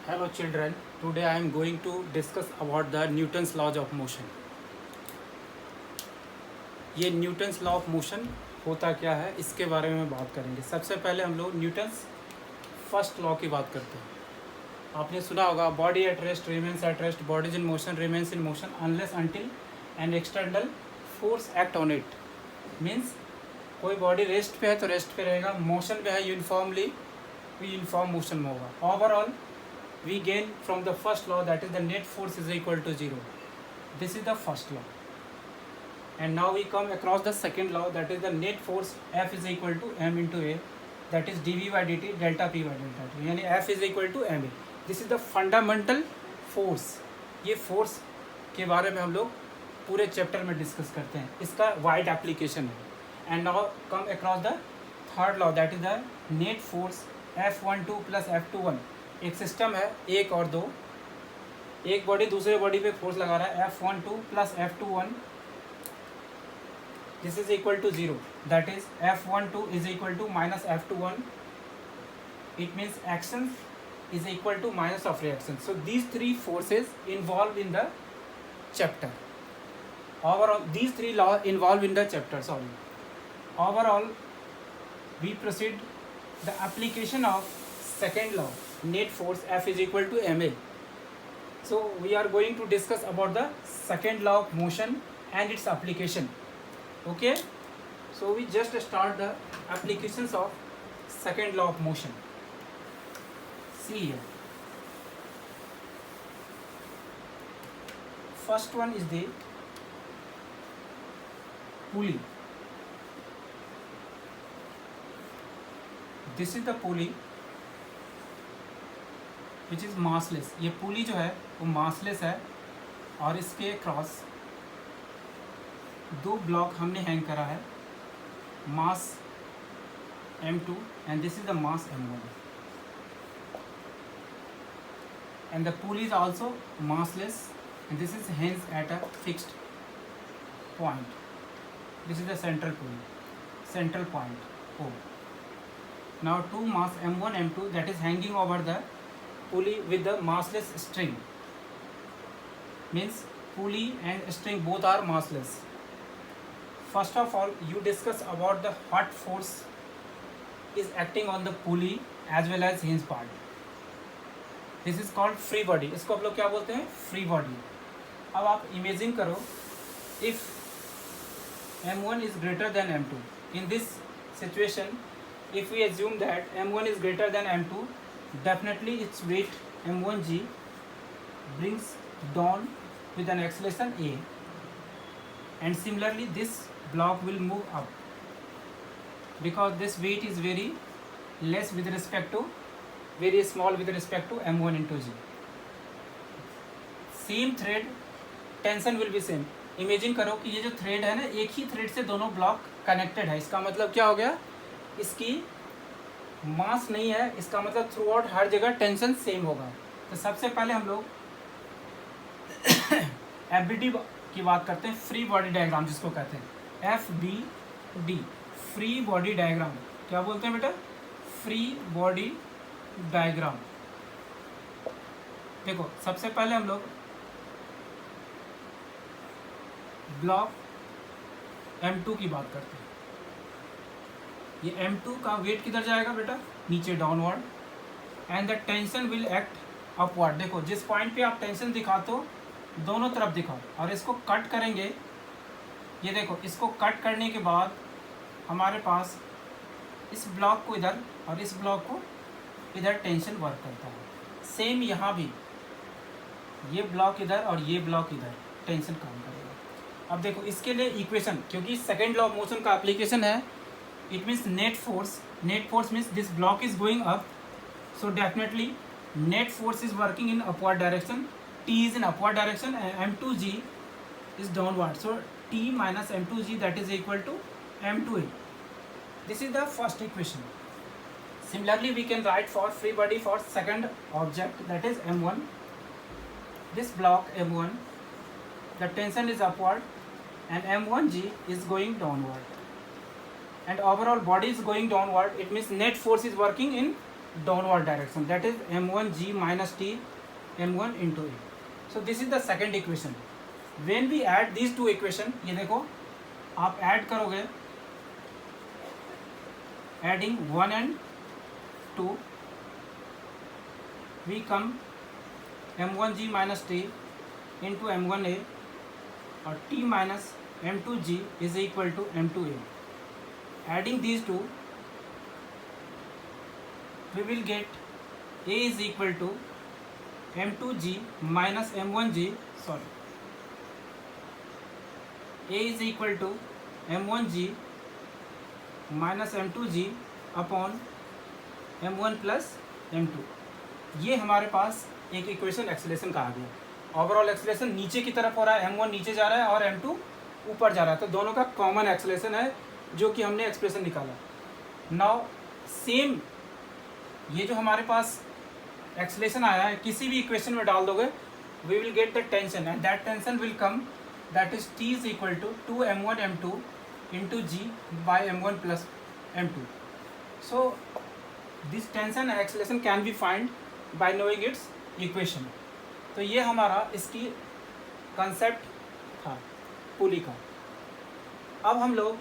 Hello children, today I am going to discuss about the Newton's laws of motion. ये Newton's law of motion होता क्या है इसके बारे में बात करेंगे. सबसे पहले हम लोग न्यूटन्स फर्स्ट लॉ की बात करते हैं. आपने सुना होगा body at rest remains at rest, bodies in motion remains in motion unless until an external force act on it. Means कोई बॉडी रेस्ट पे है तो रेस्ट पे रहेगा, मोशन पे है यूनिफॉर्मली यूनिफॉर्म मोशन में होगा. Overall we gain from the first law, that is the net force is equal to 0. This is the first law. And now we come across the second law, that is the net force F is equal to m into a, that is dv by dt delta p by delta t, यानी F is equal to ma. This is the fundamental force. ये force के बारे में हम लोग पूरे chapter में discuss करते हैं, इसका वाइड एप्लीकेशन है. And now come across the third law, that is the net force F12 plus F21. एक सिस्टम है एक और दो, एक बॉडी दूसरे बॉडी पे फोर्स लगा रहा है F12 plus F21, this is equal to 0, that is F12 is equal to minus F21. It means action is equal to minus of reaction. So these three forces involved in the chapter. Overall, these three laws involved in the chapter. Sorry. Overall, we proceed the application of second law. Net force F is equal to ma. So we are going to discuss about the second law of motion and its application. Okay. So we just start the applications of second law of motion. See here. First one is the pulley. This is the pulley which is massless. ये pulley जो है वो massless है और इसके cross दो block हमने hang करा है, मास m2 and this is the mass m1. And the pulley is also massless and this is hence at a fixed point. This is the central pulley, central point O. Now two mass m1 m2 that is hanging over the pulley with the massless string. Means pulley and string both are massless. First of all, you discuss about the what force is acting on the pulley as well as hinge part. This is called free body. इसको आप लोग क्या बोलते हैं? Free body. अब आप imagine करो, if m1 is greater than m2, in this situation if we assume that m1 is greater than m2, definitely it's weight m1g brings down with an acceleration a, and similarly this block will move up because this weight is very less with respect to very small with respect to m1 into g. Same thread, tension will be same. Imagine करो कि ये जो thread है ना, एक ही thread से दोनों block connected है. इसका मतलब क्या हो गया? इसकी मास नहीं है, इसका मतलब थ्रू आउट हर जगह टेंशन सेम होगा. तो सबसे पहले हम लोग FBD की बात करते हैं, फ्री बॉडी डायग्राम जिसको कहते हैं FBD, फ्री बॉडी डायग्राम. क्या बोलते हैं बेटा? Free body diagram. देखो सबसे पहले हम लोग ब्लॉक m2 की बात करते हैं. ये m2 का वेट किधर जाएगा बेटा? नीचे, downward. And the tension will act upward. देखो जिस पॉइंट पे आप टेंशन दिखाते हो दोनों तरफ दिखाओ और इसको कट करेंगे. ये देखो इसको कट करने के बाद हमारे पास इस ब्लॉक को इधर और इस ब्लॉक को इधर टेंशन वर्क करता है. सेम यहाँ भी ये ब्लॉक इधर और ये ब्लॉक इधर टेंशन काम करेगा. अब देखो इसके लिए इक्वेशन, क्योंकि सेकेंड लॉ ऑफ मोशन का एप्लीकेशन है, it means net force. Net force means this block is going up, so definitely net force is working in upward direction. T is in upward direction and m2g is downward, so t minus m2g that is equal to m2a. This is the first equation. Similarly, we can write for free body for second object, that is m1. This block m1, the tension is upward and m1g is going downward. And overall body is going downward. It means net force is working in downward direction, that is m1g minus t m1 into a. So this is the second equation. When we add these two equation, ये देखो आप add करोगे, adding 1 and 2, we come m1g minus t into m1a और t minus m2g is equal to m2a. Adding these two, we will get a is equal to m2g minus m1g, sorry, a is equal to m1g minus m2g upon m1 plus m2. ये हमारे पास एक equation acceleration का आ गया. Overall acceleration नीचे की तरफ हो रहा है, m1 नीचे जा रहा है और m2 ऊपर जा रहा है, तो दोनों का कॉमन एक्सेलेरेशन है जो कि हमने एक्सप्रेशन निकाला. नाउ सेम ये जो हमारे पास एक्सेलेरेशन आया है किसी भी इक्वेशन में डाल दोगे, we will get the tension and that tension will come, that is t is equal to 2m1 m2 into g by m1 plus m2. So this tension and acceleration can be find by knowing its equation. तो ये हमारा इसकी concept था पुली का. अब हम लोग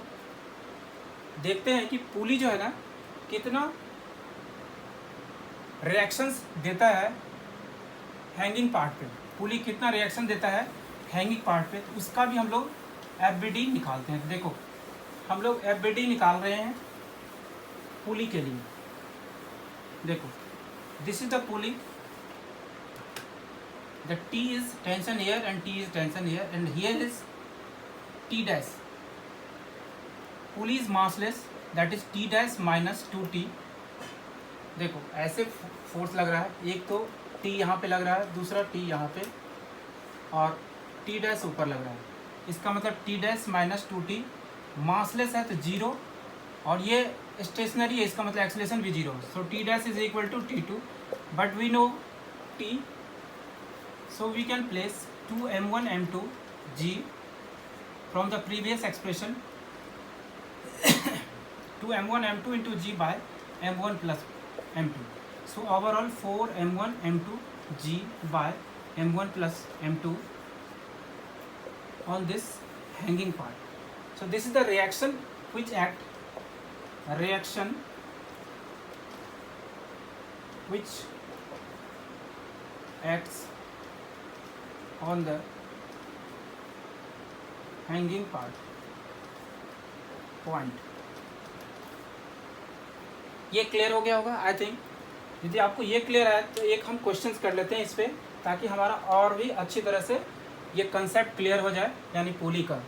देखते हैं कि पुली जो है ना कितना रिएक्शंस देता है हैंगिंग पार्ट पे, पुली कितना रिएक्शन देता है हैंगिंग पार्ट पे, तो उसका भी हम लोग एफबीडी निकालते हैं. देखो हम लोग एफबीडी निकाल रहे हैं पुली के लिए. देखो this is the pulley, the T is tension here and T is tension here and here is T dash. Pulley is massless, that is T dash minus 2T. देखो ऐसे फोर्स लग रहा है, एक तो T यहाँ पे लग रहा है, दूसरा T यहाँ पे और T डैश ऊपर लग रहा है. इसका मतलब T dash minus 2T. Massless है तो जीरो और ये स्टेशनरी है, इसका मतलब एक्सेलेरेशन भी zero. So T dash is equal to T2, but we know T, so we can place 2m1 m2 g from the previous expression 2m1 m2 into g by m1 plus m2. So overall 4m1 m2 g by m1 plus m2 on this hanging part. So this is the reaction which acts on the hanging part point. ये clear हो गया होगा I think. यदि आपको ये clear है तो एक हम क्वेश्चंस कर लेते हैं इस पे, ताकि हमारा और भी अच्छी तरह से ये कंसेप्ट क्लियर हो जाए, यानी पुली का.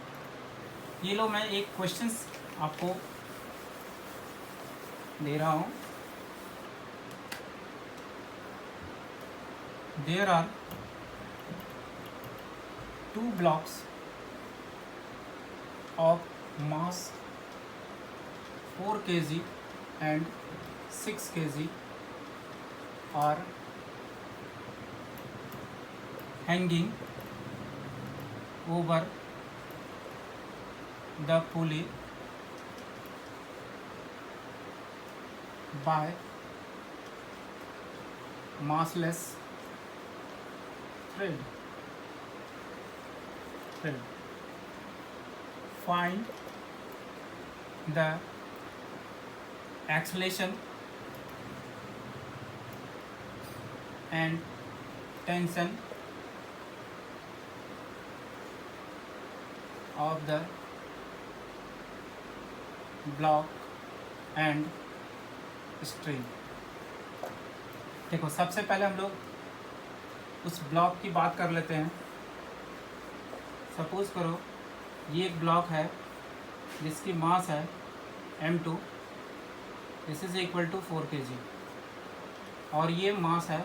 ये लो मैं एक क्वेश्चंस आपको दे रहा हूँ. There are 2 blocks of mass 4 kg and 6 kg are hanging over the pulley by massless thread. Find the acceleration and tension of the block and string. देखो सबसे पहले हम लोग उस ब्लॉक की बात कर लेते हैं. सपोज करो ये एक ब्लॉक है जिसकी मास है m2, this is equal to 4 kg, और ये मास है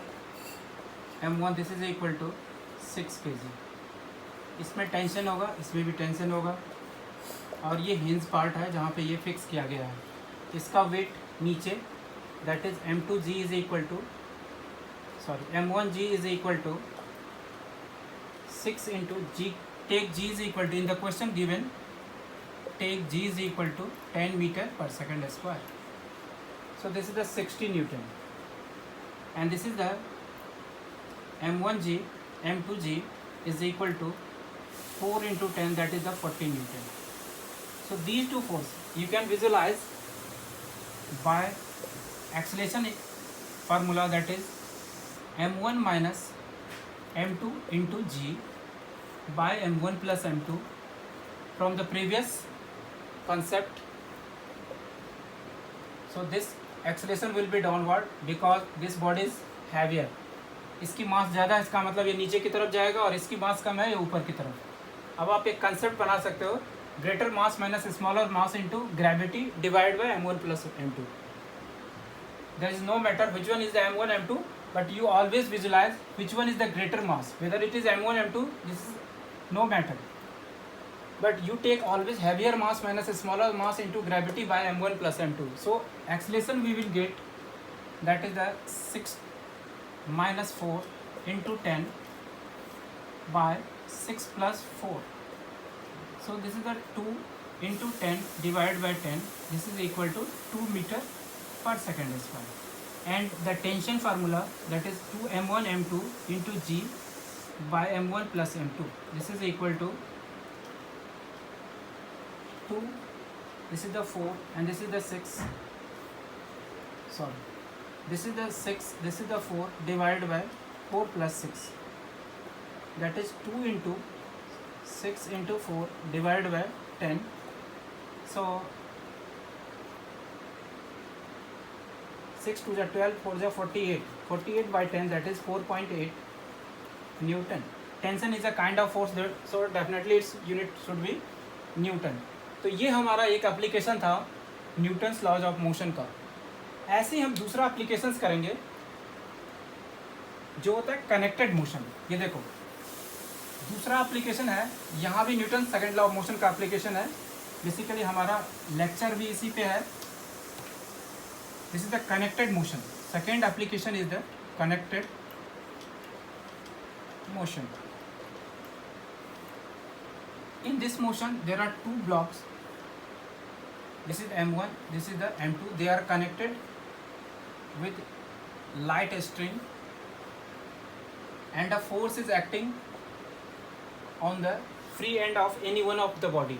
m1, this is equal to 6 kg. इसमें टेंशन होगा, इसमें भी टेंशन होगा, और ये हिंज पार्ट है जहाँ पे ये फिक्स किया गया है. इसका वेट नीचे, that is m2g is equal to m1g is equal to 6 into g. Take g is equal to, in the question given, take g is equal to 10 meter per second square. So this is the 60 Newton. and this is the m1g, m2g is equal to 4 into 10, that is the 40 Newton. So these two forces you can visualize by acceleration formula, that is m1 minus m2 into g by m1 plus m2 from the previous concept. So this acceleration will be downward because this body is heavier. इसकी मास ज़्यादा है, इसका मतलब ये नीचे की तरफ जाएगा, और इसकी मास कम है, ये ऊपर की तरफ। अब आप एक कंसेप्ट बना सकते हो, greater mass minus smaller mass into gravity divide by m1 plus m2. There is no matter which one is the m1 m2, but you always visualize which one is the greater mass, whether it is m1 m2, this is no matter, but you take always heavier mass minus smaller mass into gravity by m1 plus m2. So acceleration we will get, that is the 6 minus 4 into 10 by 6 plus 4. So this is the 2 into 10 divided by 10, this is equal to 2 meter per second square. And the tension formula, that is 2m1 m2 into g by m1 plus m2, this is equal to 2, this is the 4 and this is the 6, sorry, this is the 6, this is the 4 divided by 4 plus 6, that is 2 into 6 into 4 divided by 10. So 6 to the 12, 4 is 48, 48 by 10, that is 4.8 Newton. Tension is a kind of force that, so definitely its unit should be Newton. तो ये हमारा एक application था Newton's laws of motion का। ऐसे ही हम दूसरा applications करेंगे जो होता है कनेक्टेड मोशन। ये देखो दूसरा एप्लीकेशन है, यहाँ भी Newton second law of motion का एप्लीकेशन है। बेसिकली हमारा लेक्चर भी इसी पे है। This is the connected motion. Second application is the connected motion. In this motion there are two blocks, this is m1, this is the m2, they are connected with light string and a force is acting on the free end of any one of the body,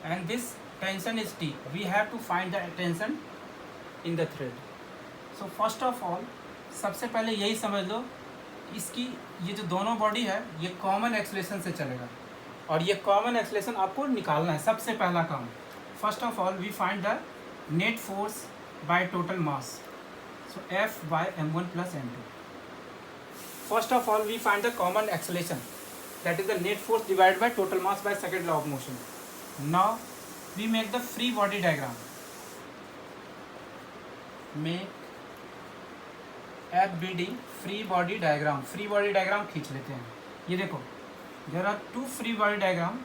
and this tension is T. We have to find the tension in the thread. So first of all सबसे पहले यही समझ लो, इसकी ये जो दोनों body है ये कॉमन एक्सलेशन से चलेगा, और ये कॉमन एक्सलेशन आपको निकालना है। सबसे पहला काम, first of all we find the net force by total mass, so F by m1 plus m2। First of all we find the common acceleration, that is the net force divided by total mass by second law of motion. Now we make the free body diagram, make FBD free body diagram. Free body diagram खींच लेते हैं। ये देखो there are two free body diagram,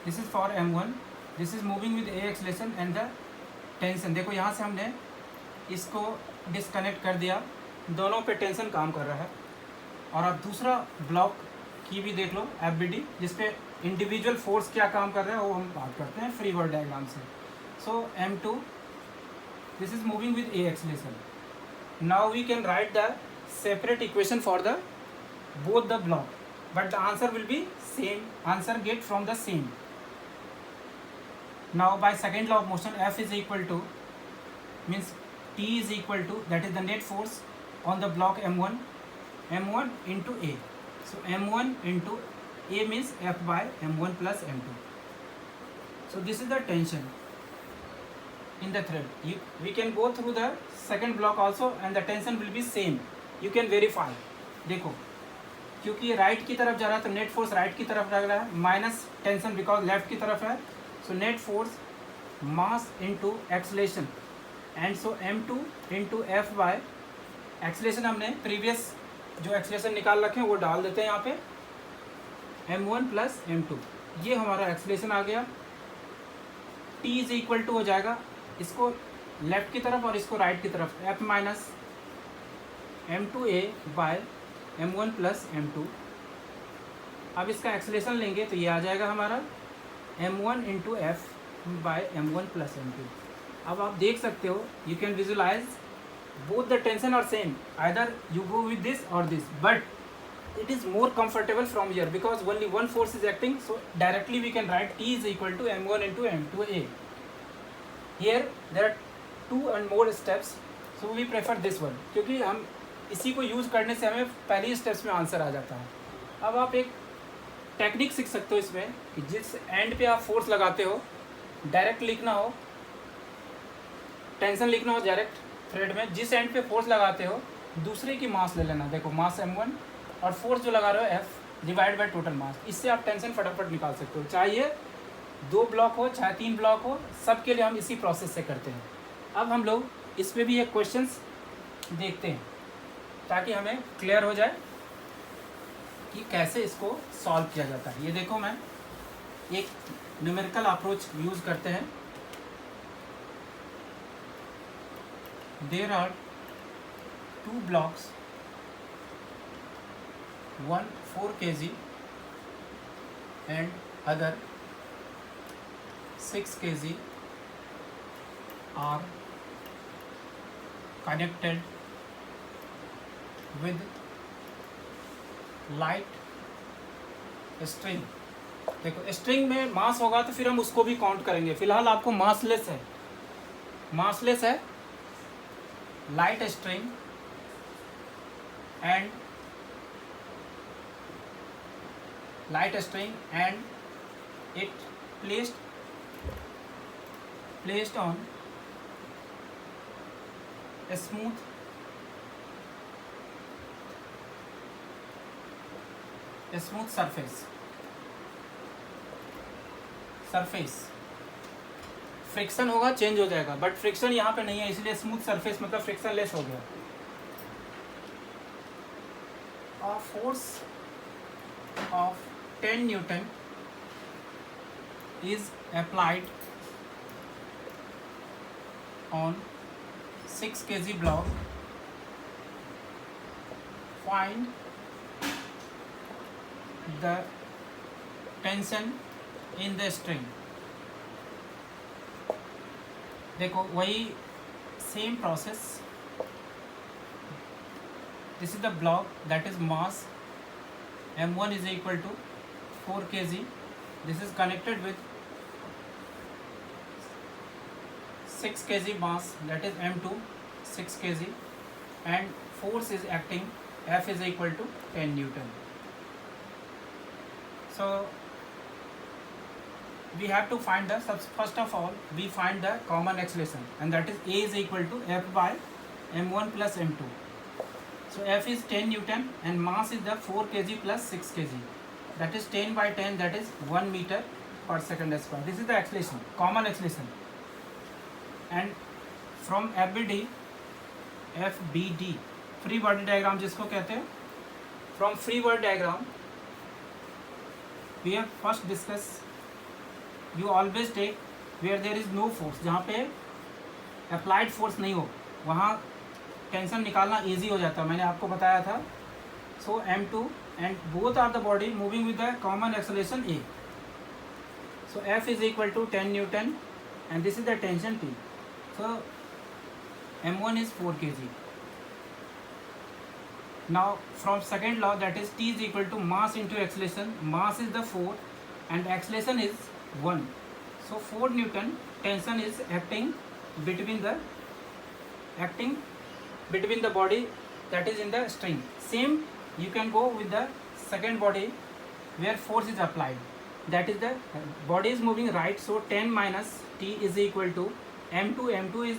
this is for m1, this is moving with a acceleration and the tension. देखो यहाँ से हमने इसको डिस्कनेक्ट कर दिया, दोनों पे टेंशन काम कर रहा है। और अब दूसरा ब्लॉक की भी देख लो FBD, जिसपे इंडिविजुअल फोर्स क्या काम कर रहा है वो हम बात करते हैं फ्री बॉडी डायग्राम से। सो m2, this is moving with a acceleration. Now we can write the separate equation for the both the block, but the answer will be same, answer get from the same. Now by second law of motion, F is equal to, means T is equal to, that is the net force on the block m1 into A. So m1 into A means F by m1 plus m2. So this is the tension in the thread. We can go through the second block also and the tension will be same. You can verify. देखो क्योंकि ये right की तरफ जा रहा है तो net force right की तरफ लग रहा है, माइनस टेंशन बिकॉज लेफ्ट की तरफ है। So net force mass into acceleration, and so m2 into F by acceleration. हमने प्रीवियस जो एक्सलेशन निकाल रखे हैं वो डाल देते हैं यहाँ पे, m1 प्लस m2, ये हमारा एक्सलेशन आ गया। T इज इक्वल टू हो जाएगा इसको लेफ्ट की तरफ और इसको राइट की तरफ, F minus m2A bye m1 plus m2। अब इसका एक्सलेशन लेंगे तो ये आ जाएगा हमारा m1 into F by m1 plus m2। अब आप देख सकते हो, you can visualize both the tension are same, either you go with this or this, but it is more comfortable from here because only one force is acting. So directly we can write T is equal to m1 into m2a. Here there are 2 and more steps, so we prefer this one, क्योंकि हम इसी को use करने से हमें पहली steps में answer आ जाता है. अब आप एक टेक्निक सीख सकते हो इसमें कि जिस एंड पे आप फोर्स लगाते हो, डायरेक्ट लिखना हो, टेंशन लिखना हो डायरेक्ट थ्रेड में, जिस एंड पे फोर्स लगाते हो दूसरे की मास ले लेना. देखो मास m1 और फोर्स जो लगा रहे हो F डिवाइड बाय टोटल मास. इससे आप टेंशन फटाफट निकाल सकते हो, चाहे ये 2 ब्लॉक हो चाहे 3 ब्लॉक हो, सब के लिए हम इसी प्रोसेस से करते हैं. अब हम लोग इस पर भी एक क्वेश्चंस देखते हैं ताकि हमें क्लियर हो जाए कि कैसे इसको सॉल्व किया जाता है. ये देखो, मैं एक न्यूमेरिकल अप्रोच यूज़ करते हैं. There are 2 blocks, one 4 kg and other 6 kg are connected with light string. देखो स्ट्रिंग में मास होगा तो फिर हम उसको भी काउंट करेंगे. फिलहाल आपको मासलेस है light string and it placed on a smooth surface. Friction होगा चेंज हो जाएगा, बट फ्रिक्शन यहाँ पे नहीं है, इसलिए स्मूथ सरफेस मतलब फ्रिक्शन लेस हो गया. A force of 10 Newton is applied on 6 kg block. Find the tension in the string. देखो वही same process. This is the block, that is mass m1 is equal to 4 kg. This is connected with 6 kg mass, that is m2 6 kg, and force is acting, F is equal to 10 Newton. So we have to find the, first of all we find the common acceleration, and that is A is equal to F by m1 plus m2. So F is 10 Newton and mass is the 4 kg plus 6 kg, that is 10 by 10, that is 1 meter per second square. This is the acceleration, common acceleration. And from FBD free body diagram जिसको कहते हैं, from free body diagram we have first discuss, you always take where there is no force, जहाँ पे applied force नहीं हो वहाँ tension निकालना easy हो जाता है, मैंने आपको बताया था. सो m2 and both are the body moving with the common acceleration A. So F is equal to 10 Newton and this is the tension T. So m1 is 4 kg. Now from second law, that is T is equal to mass into acceleration. Mass is the 4 and acceleration is 1. So 4 Newton tension is acting between the body that is in the string. Same you can go with the second body where force is applied, that is the body is moving right. So 10 minus T is equal to m2 is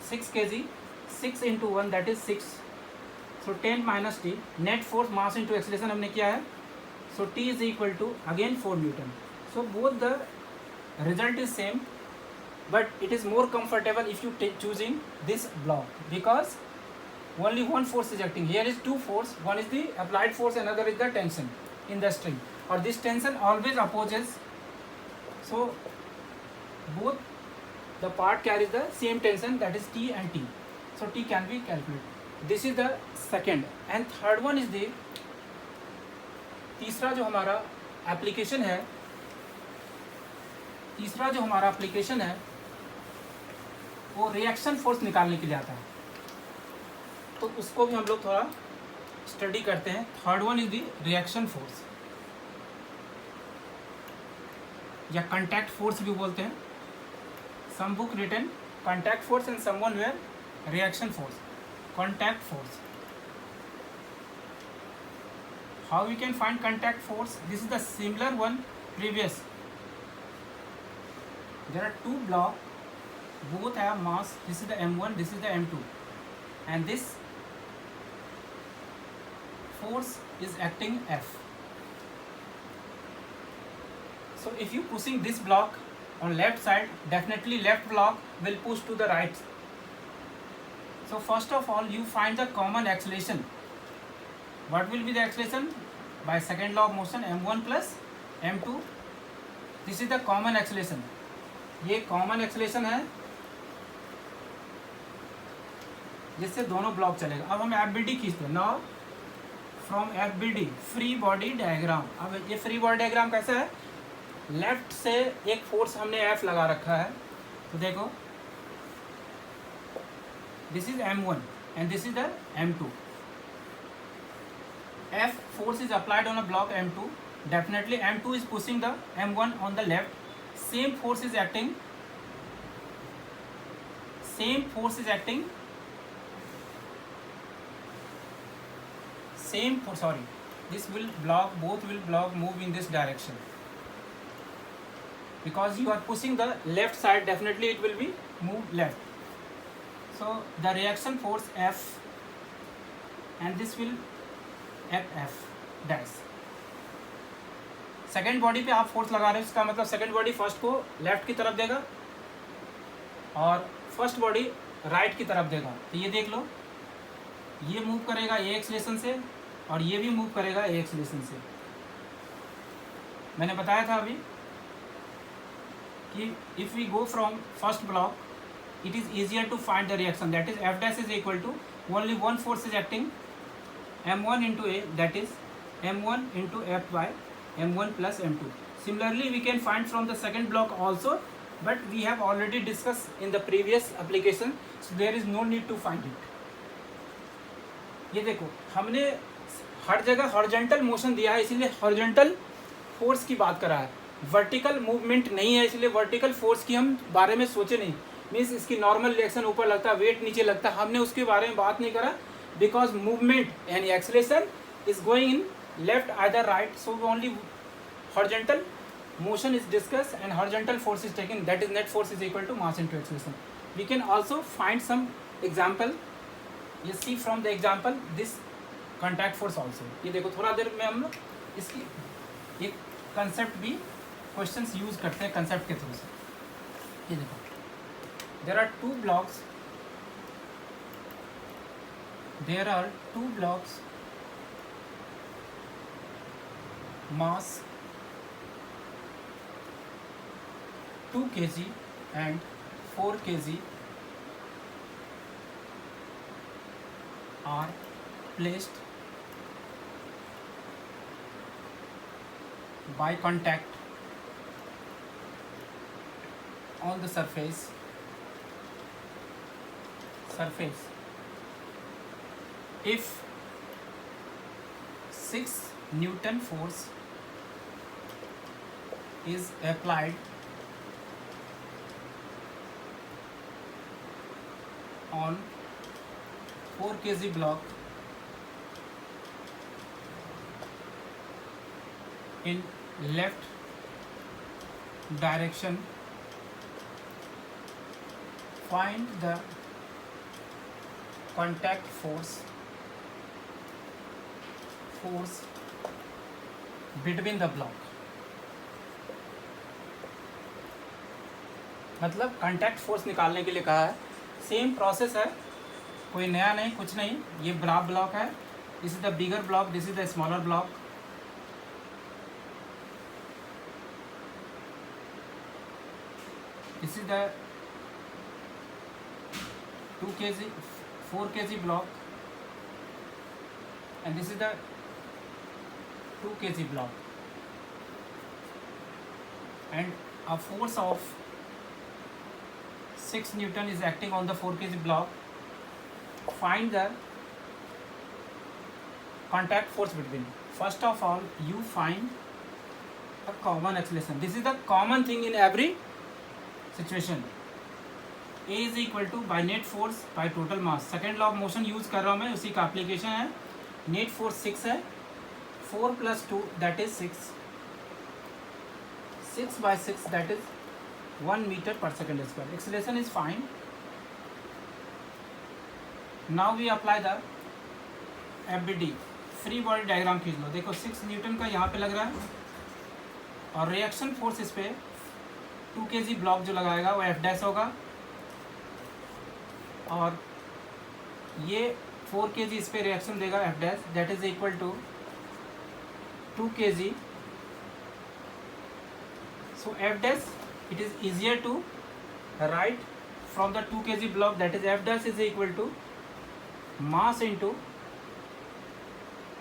6 kg, 6 into 1 that is 6. So 10 minus T, net force mass into acceleration हमने किया है. So T is equal to again 4 Newton. So both the result is same, but it is more comfortable if you choosing this block because only one force is acting. Here is two force, one is the applied force, another is the tension in the string, or this tension always opposes. So both the part carries the same tension, that is T and T. So T can be calculated. This is the second, and third one is the तीसरा जो हमारा application है वो reaction force निकालने के लिए आता है. तो उसको भी हम लोग थोड़ा स्टडी करते हैं। Third one is the reaction force या कंटैक्ट फोर्स भी बोलते हैं। Some book written contact force and someone where reaction force. Contact force, how we can find contact force? This is the similar one previous. There are two blocks, both have mass. This is the m1, this is the m2, and this force is acting F. So if you pushing this block on left side, definitely left block will push to the right. So first of all you find the common acceleration. What will be the acceleration? By second law of motion, m1 plus m2. This is the common acceleration. ये common acceleration है जिससे दोनों block चलेगा। अब हम FBD खींचते हैं। Now from FBD free body diagram. अब ये फ्री बॉडी डायग्राम कैसा है? लेफ्ट से एक फोर्स हमने F लगा रखा है, तो देखो this is m1 and this is the m2. F force is applied on a block m2. Definitely m2 is pushing the m1 on the left. Same force is acting. Same force is acting. Same force. Sorry, this will block. Both will block. Move in this direction. Because you are pushing the left side, definitely it will be move left. So the reaction force F, and this will act F dash. Second body पे आप force लगा रहे हो, इसका मतलब second body first को left की तरफ देगा और फर्स्ट बॉडी राइट की तरफ देगा। तो ये देख लो, ये मूव करेगा ए एक्सलेशन से और ये भी मूव करेगा ए एक्सलेशन से। मैंने बताया था अभी कि if we go from first block, it is easier to find the reaction, that is F dash is equal to only one force is acting, m1 into A, that is m1 into F by m1 plus m2. Similarly we can find from the second block also, but we have already discussed in the previous application, so there is no need to find it. ये देखो हमने हर जगह horizontal motion दिया है, इसीलिए horizontal force की बात करा है। वर्टिकल मूवमेंट नहीं है, इसलिए वर्टिकल फोर्स की हम बारे में सोचे नहीं। मीन्स इसकी नॉर्मल रिएक्शन ऊपर लगता है, वेट नीचे लगता है, हमने उसके बारे में बात नहीं करा। बिकॉज मूवमेंट यानी acceleration is going in left either right, so only horizontal motion is discuss and horizontal force is taken, that is net force is equal to mass into acceleration. We can also find some example. ये see from the example this contact force also. ये देखो थोड़ा देर में हम इसकी एक concept भी questions use करते हैं कंसेप्ट के थ्रू से. ये देखो there are two blocks, mass 2 kg and 4 kg are placed by contact on the surface. If 6 Newton force is applied on 4 kg block in left direction, find the contact force between the block. मतलब contact force निकालने के लिए कहा है. Same process है, कोई नया नहीं, कुछ नहीं. ये बड़ा ब्लॉक है, this is the bigger block, this is the smaller block. This is the 2 kg 4 kg block and this is the 2 kg block, and a force of 6 Newton is acting on the 4 kg block. Find the contact force between. First of all, you find a common acceleration. This is the common thing in every situation. A is equal to by net force by total mass. Second law of motion use कर रहा हूँ मैं, उसी का application है. Net force 6 है, 4 + 2 that is 6, 6/6 that is 1 metre पर second square. Acceleration is fine. Now we apply the FBD. Free body diagram खींच लो. देखो 6 न्यूटन का यहाँ पे लग रहा है और रिएक्शन फोर्स इस पे 2 kg ब्लॉक जो लगाएगा वो F' होगा और ये 4 kg इस पे रिएक्शन देगा F' that is equal to 2 kg. So F' it is easier to write from the 2 kg block, that is F' is equal to mass into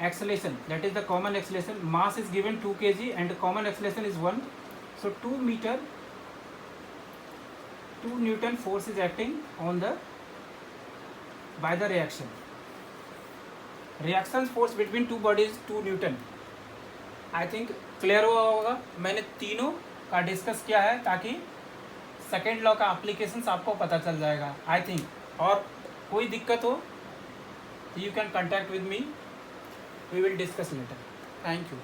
acceleration, that is the common acceleration. Mass is given 2 kg and the common acceleration is 1. So 2 Newton force is acting on the by the reaction. Reaction force between two bodies 2 Newton. I think clear हुआ होगा. मैंने तीनों का discuss किया है ताकि second law का applications आपको पता चल जाएगा आई थिंक. और कोई दिक्कत हो तो you can contact with me, we will discuss later. Thank you.